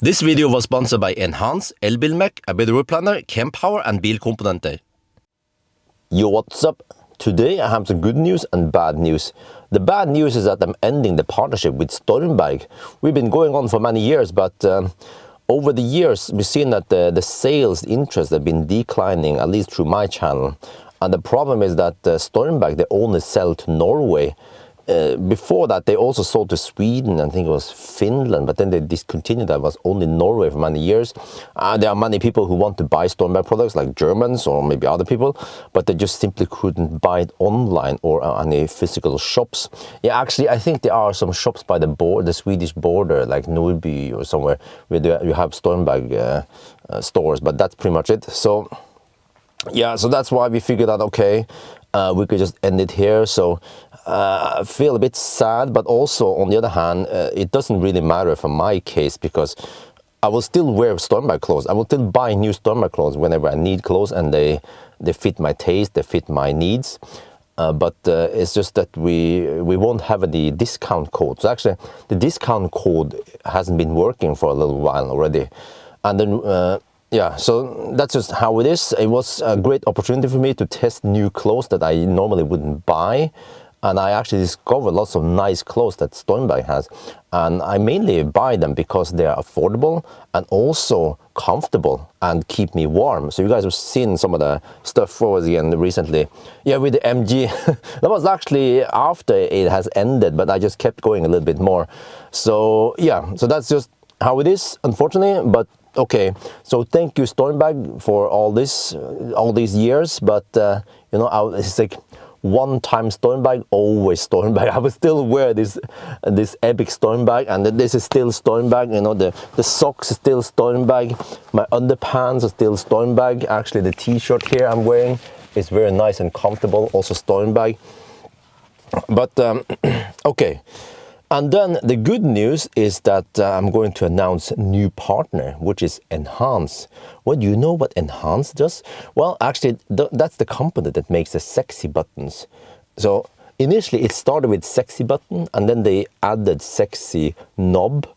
This video was sponsored by Enhance, Elbilmek, ABRP Planner, Kempower and Bilkomponenter. Yo, what's up? Today I have some good news and bad news. The bad news is that I'm ending the partnership with Stormberg. We've been going on for many years, but over the years we've seen that the sales interest have been declining, at least through my channel. And the problem is that Stormberg, they only sell to Norway. Before that, they also sold to Sweden, I think it was Finland, but then they discontinued that. It was only Norway for many years. There are many people who want to buy Stormberg products, like Germans or maybe other people, but they just simply couldn't buy it online or any physical shops. Yeah, actually, I think there are some shops by the Swedish border, like Norby or somewhere, where you have Stormberg stores, but that's pretty much it. So, yeah, so that's why we figured out, okay, we could just end it here. So I feel a bit sad, but also on the other hand, it doesn't really matter for my case, because I will still wear Stormberg clothes. I will still buy new Stormberg clothes whenever I need clothes, and they fit my taste, they fit my needs. But it's just that we won't have any discount code. So actually, the discount code hasn't been working for a little while already. And then yeah, so that's just how it is. It was a great opportunity for me to test new clothes that I normally wouldn't buy. And I actually discovered lots of nice clothes that Stormberg has. And I mainly buy them because they are affordable and also comfortable and keep me warm. So you guys have seen some of the stuff for us again recently. Yeah, with the MG. That was actually after it has ended, but I just kept going a little bit more. So yeah, so that's just how it is, unfortunately. But okay, so thank you Stormberg for all these years. But you know, it's like one time Stormberg, always Stormberg. I will still wear this epic Stormberg, and this is still Stormberg. You know, the socks is still Stormberg, my underpants are still Stormberg. Actually, the t-shirt here I'm wearing is very nice and comfortable, also Stormberg. But okay. And then the good news is that I'm going to announce a new partner, which is Enhance. What do you know what Enhance does? Well, actually, that's the company that makes the sexy buttons. So initially it started with sexy button, and then they added sexy knob.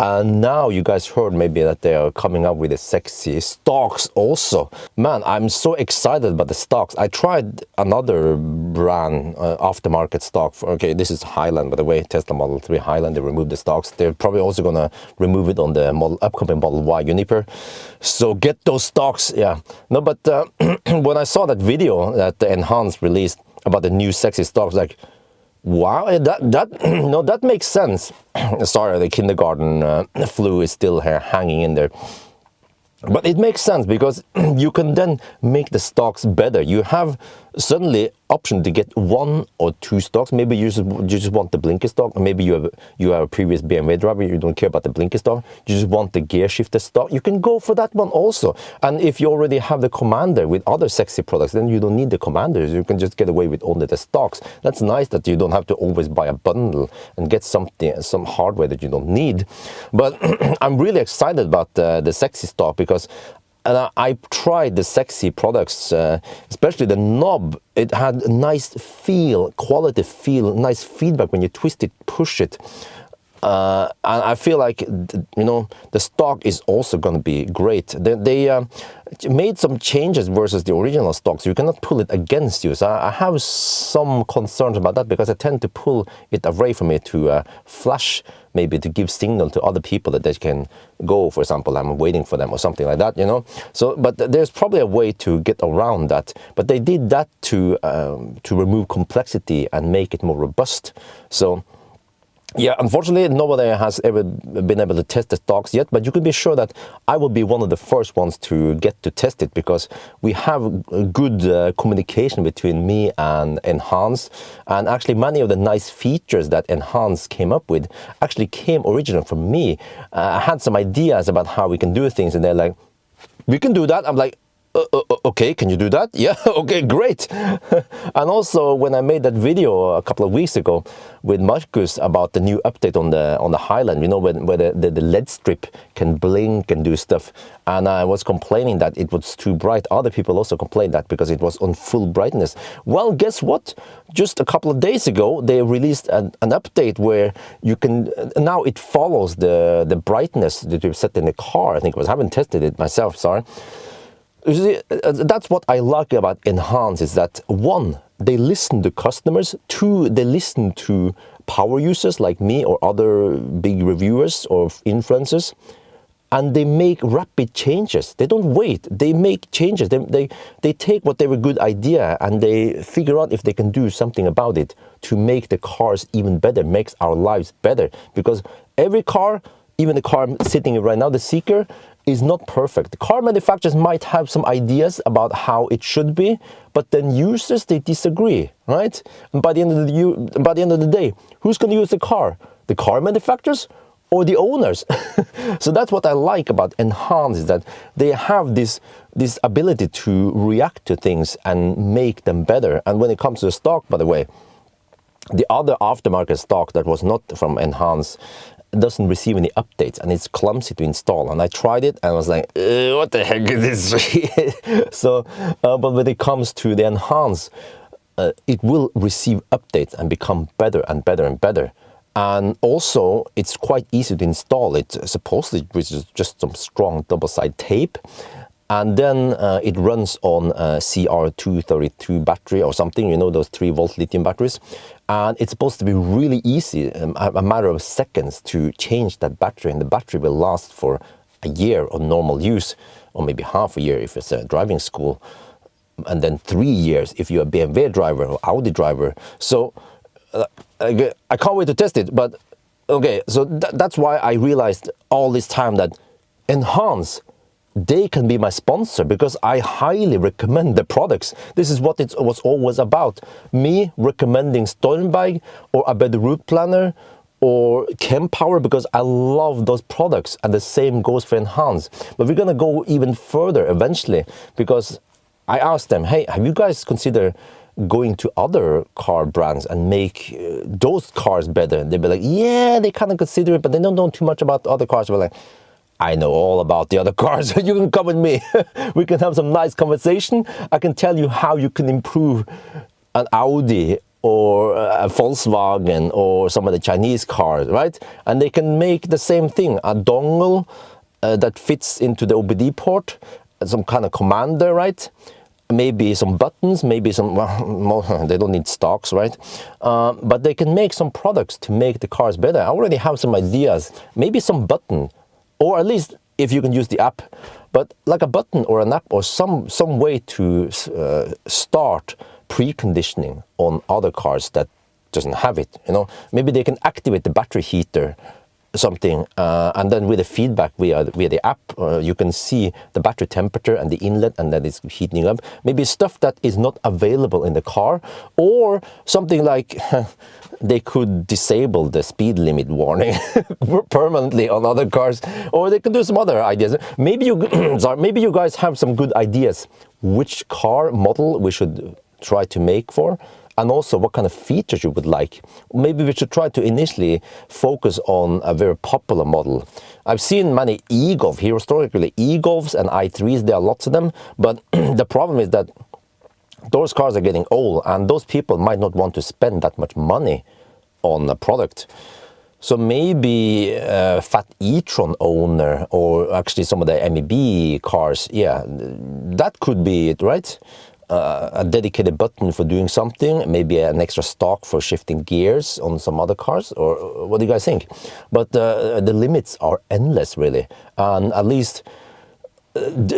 And now you guys heard maybe that they are coming up with the sexy stalks also. Man, I'm so excited about the stalks. I tried another brand, aftermarket stock. Okay, this is Highland, by the way, Tesla Model 3 Highland. They removed the stalks. They're probably also going to remove it on the upcoming Model Y Uniper. So get those stalks, yeah. No, but when I saw that video that the Enhance released about the new sexy stalks, like, wow, no, that makes sense. Sorry, the kindergarten flu is still hanging in there. But it makes sense because you can then make the stocks better. You have suddenly option to get one or two stocks. Maybe you just want the blinker stock, or maybe you have a previous BMW driver, you don't care about the blinker stock, you just want the gear shifter stock. You can go for that one also. And if you already have the Commander with other sexy products, then you don't need the Commanders. You can just get away with only the stocks. That's nice that you don't have to always buy a bundle and get some hardware that you don't need. But I'm really excited about the sexy stock, because I tried the sexy products, especially the knob. It had a nice feel, quality feel, nice feedback when you twist it, push it. And I feel like, you know, the stock is also going to be great. They made some changes versus the original stock, so you cannot pull it against you. So I have some concerns about that, because I tend to pull it away from it to flash, maybe to give signal to other people that they can go, for example, I'm waiting for them or something like that, you know. So, but there's probably a way to get around that. But they did that to remove complexity and make it more robust. So, yeah, unfortunately, nobody has ever been able to test the stocks yet, but you can be sure that I will be one of the first ones to get to test it, because we have good communication between me and Enhance. And actually, many of the nice features that Enhance came up with actually came originally from me. I had some ideas about how we can do things, and they're like, we can do that. I'm like, Okay, can you do that? Yeah, okay, great. And also, when I made that video a couple of weeks ago with Marcus about the new update on the Highland, you know, where the LED strip can blink and do stuff, and I was complaining that it was too bright. Other people also complained that because it was on full brightness. Well, guess what? Just a couple of days ago, they released an update where you can, now it follows the brightness that you've set in the car. I think it was, I haven't tested it myself, sorry. You see, that's what I like about Enhance, is that one, they listen to customers, two, they listen to power users like me or other big reviewers or influencers, and they make rapid changes. They don't wait, they make changes. They take whatever good idea and they figure out if they can do something about it to make the cars even better, makes our lives better. Because every car, even the car sitting right now, the Seeker, is not perfect. The car manufacturers might have some ideas about how it should be, but then users, they disagree, right? And by the end of the day, who's going to use the car? The car manufacturers or the owners? So that's what I like about Enhance, is that they have this ability to react to things and make them better. And when it comes to the stock, by the way, the other aftermarket stock that was not from Enhance doesn't receive any updates, and it's clumsy to install. And I tried it and I was like, what the heck is this? So, but when it comes to the Enhance, it will receive updates and become better and better and better. And also, it's quite easy to install it, supposedly, which is just some strong double-sided tape. And then it runs on CR232 battery or something, you know, those 3-volt lithium batteries. And it's supposed to be really easy, a matter of seconds, to change that battery. And the battery will last for a year on normal use, or maybe half a year if it's a driving school. And then 3 years if you're a BMW driver or Audi driver. So I can't wait to test it. But okay, so that's why I realized all this time that Enhance, they can be my sponsor, because I highly recommend the products. This is what it was always about. Me recommending Stormberg or a better route planner or Kempower, because I love those products, and the same goes for Enhance. But we're gonna go even further eventually, because I asked them, hey, have you guys considered going to other car brands and make those cars better? They'd be like, yeah, they kind of consider it, but they don't know too much about the other cars. We're like, I know all about the other cars. You can come with me. We can have some nice conversation. I can tell you how you can improve an Audi or a Volkswagen or some of the Chinese cars, right? And they can make the same thing, a dongle that fits into the OBD port, some kind of commander, right? Maybe some buttons, maybe some, well, they don't need stocks, right? But they can make some products to make the cars better. I already have some ideas, maybe some button, or at least if you can use the app, but like a button or an app or some way to start preconditioning on other cars that doesn't have it, you know. Maybe they can activate the battery heater, something, and then with the feedback via the app, you can see the battery temperature and the inlet, and that it's heating up. Maybe stuff that is not available in the car, or something like they could disable the speed limit warning permanently on other cars, or they could do some other ideas. Maybe you, sorry, maybe you guys have some good ideas which car model we should try to make for, and also what kind of features you would like. Maybe we should try to initially focus on a very popular model. I've seen many e-Golf, historically e-Golfs and i3s, there are lots of them, but the problem is that those cars are getting old, and those people might not want to spend that much money on a product. So maybe a fat e-tron owner, or actually some of the MEB cars, yeah, that could be it, right? A dedicated button for doing something, maybe an extra stock for shifting gears on some other cars, or what do you guys think? But the limits are endless, really, and at least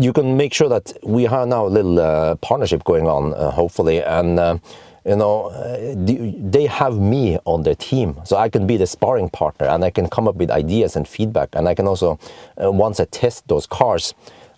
you can make sure that we have now a little partnership going on, hopefully, and you know, they have me on their team, so I can be the sparring partner, and I can come up with ideas and feedback, and I can also, once I test those cars,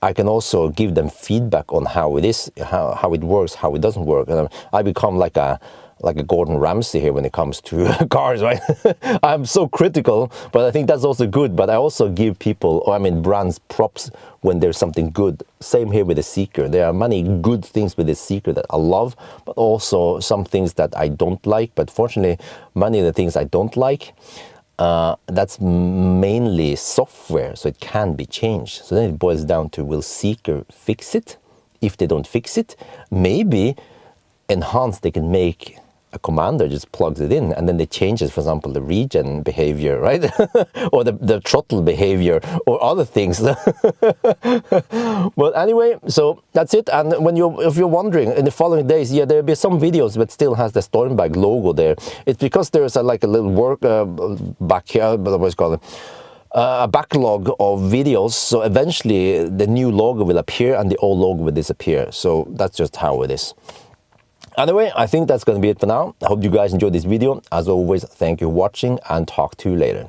I can also give them feedback on how it is, how it works, how it doesn't work. And I become like a like a Gordon Ramsay here when it comes to cars, right? I'm so critical, but I think that's also good. But I also give people, or I mean brands, props when there's something good. Same here with the Seeker. There are many good things with the Seeker that I love, but also some things that I don't like. But fortunately, many of the things I don't like, that's mainly software, so it can be changed. So then it boils down to, will Seeker fix it? If they don't fix it, maybe enhance, they can make a commander just plugs it in and then they changes, for example, the regen behavior, right? Or the throttle behavior or other things. But anyway, so that's it. And if you're wondering, in the following days, yeah, there'll be some videos but still has the Stormberg logo there. It's because there's like a little work back here, what's it called? A backlog of videos, so eventually the new logo will appear and the old logo will disappear. So that's just how it is. Anyway, I think that's going to be it for now. I hope you guys enjoyed this video. As always, thank you for watching and talk to you later.